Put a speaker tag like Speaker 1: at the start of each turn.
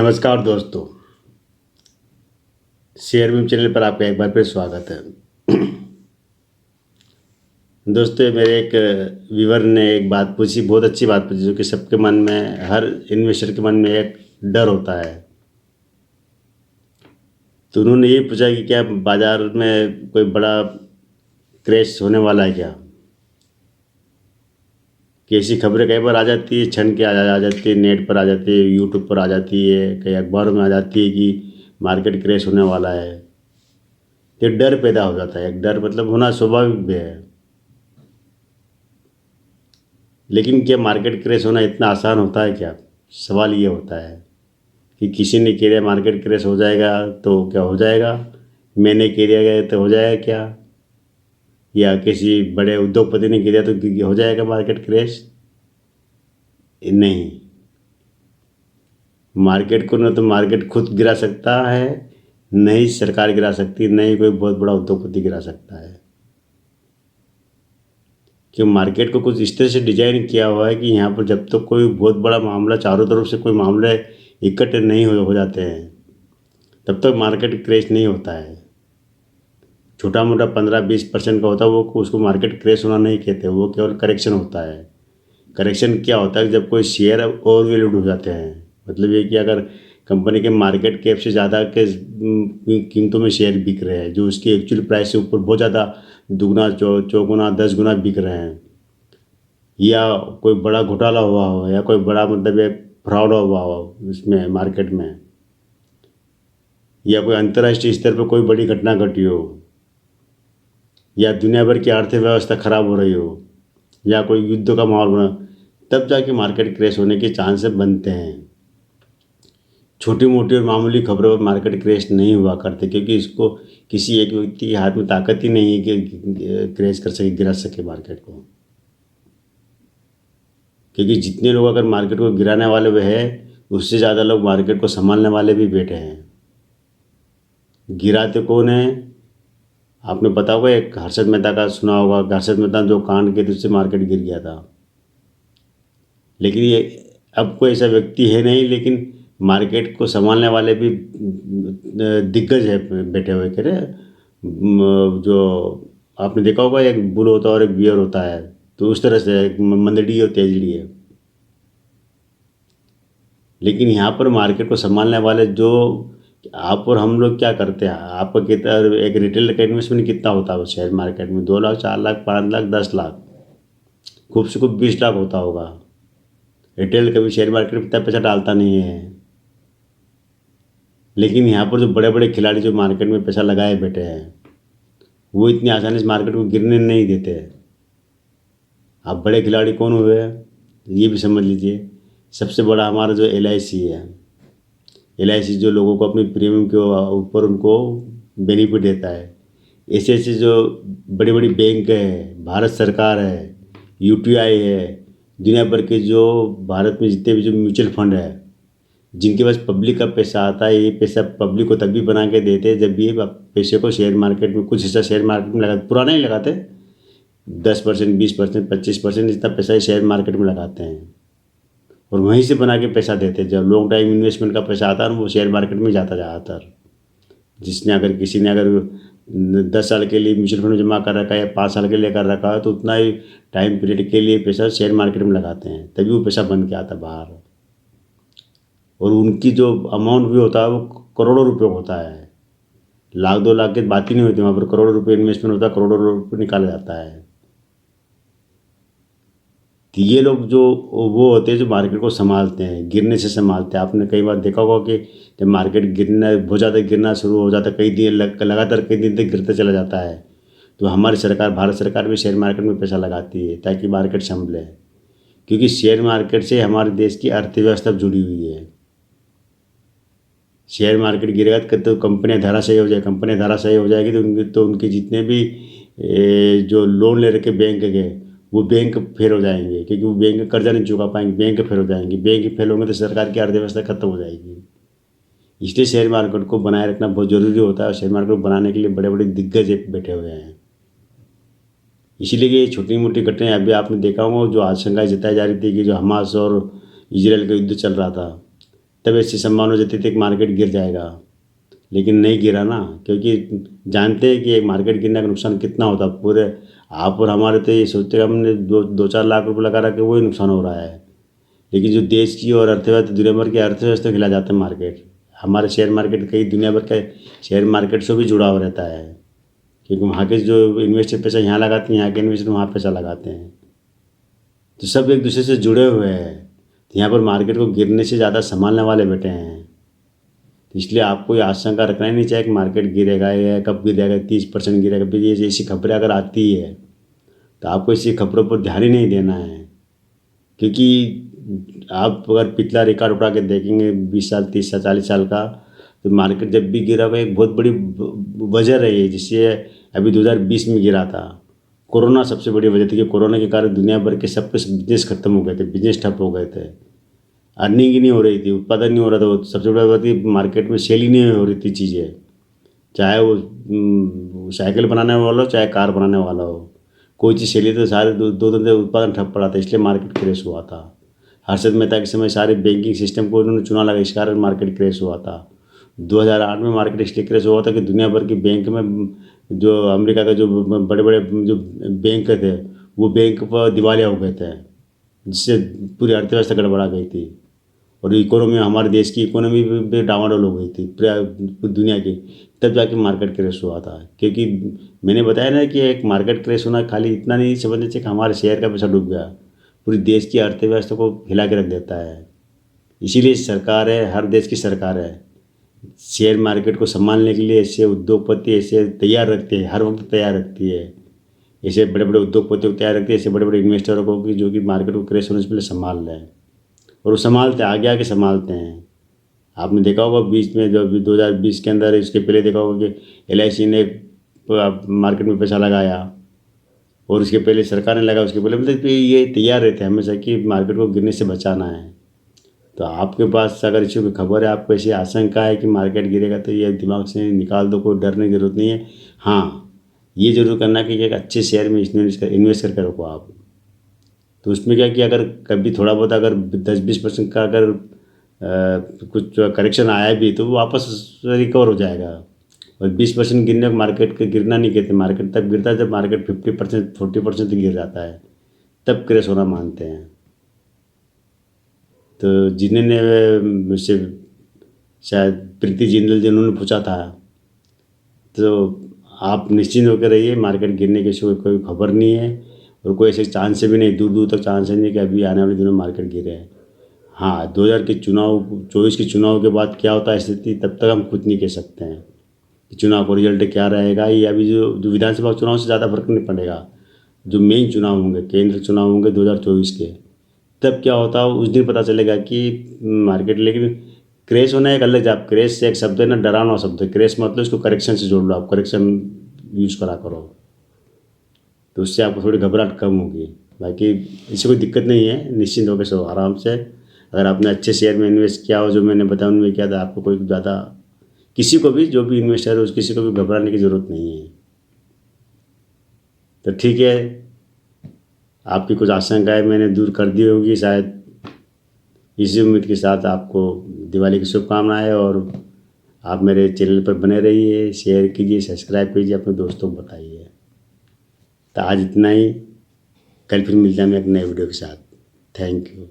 Speaker 1: नमस्कार दोस्तों, share meme channel पर आपका एक बार फिर स्वागत है। दोस्तों, मेरे एक व्यूवर ने एक बात पूछी, बहुत अच्छी बात पूछी, जो कि सबके मन में, हर इन्वेस्टर के मन में एक डर होता है। तो उन्होंने ये पूछा कि क्या बाज़ार में कोई बड़ा क्रैश होने वाला है क्या? कि ऐसी खबरें कई बार आ जाती है, छन के आ जाती है, नेट पर आ जाती है, यूट्यूब पर आ जाती है, कई अखबारों में आ जाती है कि मार्केट क्रैश होने वाला है। तो डर पैदा हो जाता है। एक डर मतलब होना स्वाभाविक भी है। लेकिन क्या मार्केट क्रैश होना इतना आसान होता है क्या? सवाल ये होता है कि किसी ने कह दिया मार्केट क्रैश हो जाएगा तो क्या हो जाएगा, मैंने कह दिया गया तो हो जाएगा क्या, या किसी बड़े उद्योगपति ने कह दिया तो हो जाएगा मार्केट क्रैश? नहीं। मार्केट को न तो मार्केट खुद गिरा सकता है, न ही सरकार गिरा सकती, न ही कोई बहुत बड़ा उद्योगपति गिरा सकता है। कि मार्केट को कुछ इस तरह से डिजाइन किया हुआ है कि यहाँ पर जब तक कोई बहुत बड़ा मामला, चारों तरफ से कोई मामले इकट्ठे नहीं हो जाते हैं, तब तक मार्केट क्रैश नहीं होता है। छोटा मोटा 15-20% का होता है, वो उसको मार्केट क्रैश होना नहीं कहते, वो केवल करेक्शन होता है। करेक्शन क्या होता है? जब कोई शेयर ओवर वैल्यूड हो जाते हैं, मतलब ये कि अगर कंपनी के मार्केट कैप से ज़्यादा के कीमतों में शेयर बिक रहे हैं, जो उसकी एक्चुअल प्राइस से ऊपर बहुत ज़्यादा, दुगना चौगुना 10 गुना बिक रहे हैं, या कोई बड़ा घोटाला हुआ हो, या कोई बड़ा मतलब एक फ्रॉड हुआ हो इसमें मार्केट में, या कोई अंतर्राष्ट्रीय स्तर पर कोई बड़ी घटना घटी हो, या दुनिया भर की अर्थव्यवस्था खराब हो रही हो, या कोई युद्ध का माहौल बना, तब जाके मार्केट क्रैश होने के चांसेस बनते हैं। छोटी मोटी और मामूली खबरों पर मार्केट क्रैश नहीं हुआ करते, क्योंकि इसको किसी एक व्यक्ति के हाथ में ताकत ही नहीं है कि क्रैश कर सके, गिरा सके मार्केट को। क्योंकि जितने लोग अगर मार्केट को गिराने वाले वे हैं, उससे ज़्यादा लोग मार्केट को संभालने वाले भी बैठे हैं। गिराते कौन है? आपने पता होगा, एक हर्षद मेहता का सुना होगा, हर्षद मेहता जो कांड के उससे मार्केट गिर गया था। लेकिन ये अब कोई ऐसा व्यक्ति है नहीं, लेकिन मार्केट को संभालने वाले भी दिग्गज है बैठे हुए। कह रहे जो आपने देखा होगा, एक बुल होता है और एक बियर होता है, तो उस तरह से एक मंदड़ी और तेजड़ी है। लेकिन यहाँ पर मार्केट को संभालने वाले जो आप और हम लोग क्या करते हैं, आपका कितना एक रिटेल का इन्वेस्टमेंट कितना होता है शेयर मार्केट में? 2 लाख, 4 लाख, 5 लाख, 10 लाख, खूब से खूब 20 लाख होता होगा। रिटेल कभी शेयर मार्केट में इतना पैसा डालता नहीं है। लेकिन यहाँ पर जो बड़े बड़े खिलाड़ी जो मार्केट में पैसा लगाए बैठे हैं, वो इतनी आसानी से मार्केट को गिरने नहीं देते। आप बड़े खिलाड़ी कौन हुए हैं ये भी समझ लीजिए। सबसे बड़ा हमारा जो LIC है, LIC जो लोगों को अपनी प्रीमियम के ऊपर उनको बेनिफिट देता है। ऐसे ऐसे जो बड़ी बड़ी बैंक है, भारत सरकार है, UTI है, दुनिया भर के जो भारत में जितने भी जो म्यूचुअल फंड है, जिनके पास पब्लिक का पैसा आता है, ये पैसा पब्लिक को तभी बना के देते हैं जब ये पैसे को शेयर मार्केट में, कुछ हिस्सा शेयर मार्केट में लगाते, पूरा नहीं लगाते, 10%, 20%, 25% जितना पैसा शेयर मार्केट में लगाते हैं, और वहीं से बना के पैसा देते हैं। जब लॉन्ग टाइम इन्वेस्टमेंट का पैसा आता है वो शेयर मार्केट में जाता ज़्यादातर। जिसने अगर किसी ने अगर 10 साल के लिए म्यूचुअल फंड जमा कर रखा है या 5 साल के लिए कर रखा है, तो उतना ही टाइम पीरियड के लिए पैसा शेयर मार्केट में लगाते हैं, तभी वो पैसा बन के आता है बाहर। और उनकी जो अमाउंट भी होता है वो करोड़ों रुपये होता है। लाख 2 लाख की बात ही नहीं होती, वहाँ पर करोड़ों रुपये इन्वेस्टमेंट होता है, करोड़ों रुपये निकाला जाता है। तो ये लोग जो वो होते हैं जो मार्केट को संभालते हैं, गिरने से संभालते हैं। आपने कई बार देखा होगा कि जब मार्केट गिरना बहुत ज़्यादा गिरना शुरू हो जाता है, कई दिन लगातार कई दिन तक गिरता चला जाता है, तो हमारी सरकार, भारत सरकार भी शेयर मार्केट में पैसा लगाती है ताकि मार्केट संभले। क्योंकि शेयर मार्केट से हमारे देश की अर्थव्यवस्था जुड़ी हुई है। शेयर मार्केट गिरेगा तो कंपनियां धराशायी हो जाएगी, कंपनियां धराशायी हो जाएगी तो उनके जितने भी जो लोन ले रखे बैंक के, वो बैंक फेल हो जाएंगे, क्योंकि वो बैंक कर्जा नहीं चुका पाएंगे, बैंक फेल हो जाएंगे। बैंक फेल होंगे तो सरकार की अर्थव्यवस्था खत्म हो जाएगी। इसलिए शेयर मार्केट को बनाए रखना बहुत जरूरी होता है, और शेयर मार्केट को बनाने के लिए बड़े बड़े दिग्गज बैठे हुए हैं। इसीलिए कि ये छोटी मोटी घटनाएं, अभी आपने देखा होगा जो आशंका जताई जा रही थी कि जो हमास और इजराइल का युद्ध चल रहा था, तब ऐसी संभावना हो जाती थी कि मार्केट गिर जाएगा, लेकिन नहीं गिरा ना, क्योंकि जानते हैं कि एक मार्केट गिरने का नुकसान कितना होता है। पूरे आप और हमारे तो ये सोचते हैं हमने 2-4 लाख रुपए लगा रखे, वही नुकसान हो रहा है। लेकिन जो देश की और अर्थव्यवस्था, दुनिया भर की अर्थव्यवस्था खिला जाता है मार्केट। हमारे शेयर मार्केट कई दुनिया भर के शेयर मार्केट से भी जुड़ा हुआ रहता है, क्योंकि वहाँ के जो इन्वेस्टर पैसा यहाँ लगाते हैं, यहाँ के इन्वेस्टर वहाँ पैसा लगाते हैं, तो सब एक दूसरे से जुड़े हुए हैं। तो यहाँ पर मार्केट को गिरने से ज़्यादा संभालने वाले बैठे हैं। तो इसलिए आपको ये आशंका रखना ही नहीं चाहिए कि मार्केट गिरेगा या कब गिरेगा, 30% गिरेगा। फिर ये ऐसी खबरें अगर आती है तो आपको ऐसी खबरों पर ध्यान ही नहीं देना है, क्योंकि आप अगर पिछला रिकॉर्ड उठा के देखेंगे 20 साल, 30 साल, 40 साल का, तो मार्केट जब भी गिरा हुआ एक बहुत बड़ी वजह रही है, जिससे अभी 2020 में गिरा था। कोरोना सबसे बड़ी वजह थी कि कोरोना के कारण दुनिया भर के सब कुछ बिजनेस खत्म हो गए थे, बिजनेस ठप हो गए थे, अर्निंग ही नहीं हो रही थी, उत्पादन नहीं हो रहा था। वो सबसे बड़ी बात थी, मार्केट में सेल ही नहीं हो रही थी चीज़ें, चाहे वो साइकिल बनाने वाला हो चाहे कार बनाने वाला हो, कोई चीज़ सेल ही तो सारे दो धंधे उत्पादन ठप पड़ा था, इसलिए मार्केट क्रैश हुआ था। हर्षद मेहता के समय सारे बैंकिंग सिस्टम को उन्होंने चुना लगा, इस कारण मार्केट क्रैश हुआ था। 2008 में मार्केट इसलिए क्रैश हुआ था कि दुनिया भर के बैंक में जो अमेरिका का जो बड़े बड़े जो बैंक थे, वो बैंक पर दिवालिया हो गए थे, जिससे पूरी अर्थव्यवस्था गड़बड़ा गई थी और इकोनॉमी, हमारे देश की इकोनॉमी भी डामाडोल हो गई थी पूरी दुनिया की। तब जाके मार्केट क्रैश हुआ था। क्योंकि मैंने बताया ना कि एक मार्केट क्रैश होना खाली इतना नहीं समझना चाहिए कि हमारे शेयर का पैसा डूब गया, पूरी देश की अर्थव्यवस्था को हिला के रख देता है। इसीलिए सरकार है, हर देश की सरकार है, शेयर मार्केट को संभालने के लिए ऐसे उद्योगपति ऐसे तैयार रखते हैं, हर वक्त तैयार रखती है। ऐसे बड़े बड़े उद्योगपतियों को तैयार रखती है, ऐसे बड़े बड़े इन्वेस्टरों को कि जो कि मार्केट को क्रैश होने से पहले संभाल रहे हैं, और वो संभालते आगे आगे संभालते हैं। आपने देखा होगा बीच में जो 2020 के अंदर, इसके पहले देखा होगा कि LIC ने मार्केट में पैसा लगाया, और उसके पहले सरकार ने लगा, उसके पहले मतलब ये तैयार रहते हैं हमेशा कि मार्केट को गिरने से बचाना है। तो आपके पास अगर इसी की खबर है, आपको ऐसी आशंका है कि मार्केट गिरेगा, तो ये दिमाग से निकाल दो, कोई डरने की जरूरत नहीं है। हाँ, ये जरूर करना कि एक अच्छे शेयर में इन्वेस्ट करके रखो आप। तो उसमें क्या कि अगर कभी थोड़ा बहुत अगर 10-20% का अगर कुछ करेक्शन आया भी तो वो वापस रिकवर हो जाएगा। और 20% गिरने, मार्केट का गिरना नहीं कहते, मार्केट तब गिरता है जब मार्केट 50% 40% गिर जाता है, तब क्रैश होना मानते हैं। तो जिन्होंने मुझसे शायद प्रीति जिंदल जिन्होंने पूछा था, तो आप निश्चिंत होकर रहिए, मार्केट गिरने की कोई खबर नहीं है, और कोई ऐसे चांस भी नहीं, दूर दूर तक चांस नहीं कि अभी आने वाले दिनों में मार्केट गिरे। हाँ, 2024 के चुनाव के बाद क्या होता है स्थिति, तब तक हम कुछ नहीं कह सकते हैं कि चुनाव का रिजल्ट क्या रहेगा। ये अभी जो विधानसभा चुनाव से ज़्यादा फर्क नहीं पड़ेगा, जो मेन चुनाव होंगे, केंद्र चुनाव होंगे 2024 के, तब क्या होता है उस दिन पता चलेगा कि मार्केट। लेकिन क्रैश होना एक अलग, आप क्रैश से एक शब्द है ना, डरावना शब्द है। क्रैश मतलब इसको करेक्शन से जोड़ लो, आप करेक्शन यूज़ करा करो, तो उससे आपको थोड़ी घबराहट कम होगी। बाकी इससे कोई दिक्कत नहीं है, निश्चिंत होकर सो आराम से। अगर आपने अच्छे शेयर में इन्वेस्ट किया हो, जो मैंने बताया उनमें किया, तो आपको कोई ज़्यादा, किसी को भी, जो भी इन्वेस्टर है उस किसी को भी घबराने की ज़रूरत नहीं है। तो ठीक है, आपकी कुछ आशंकाएं मैंने दूर कर दी होगी शायद। इसी उम्मीद के साथ आपको दिवाली की शुभकामनाएं, और आप मेरे चैनल पर बने रहिए, शेयर कीजिए, सब्सक्राइब कीजिए, अपने दोस्तों को बताइए। तो आज इतना ही, कल फिर मिलते हैं हम एक नए वीडियो के साथ। Thank you.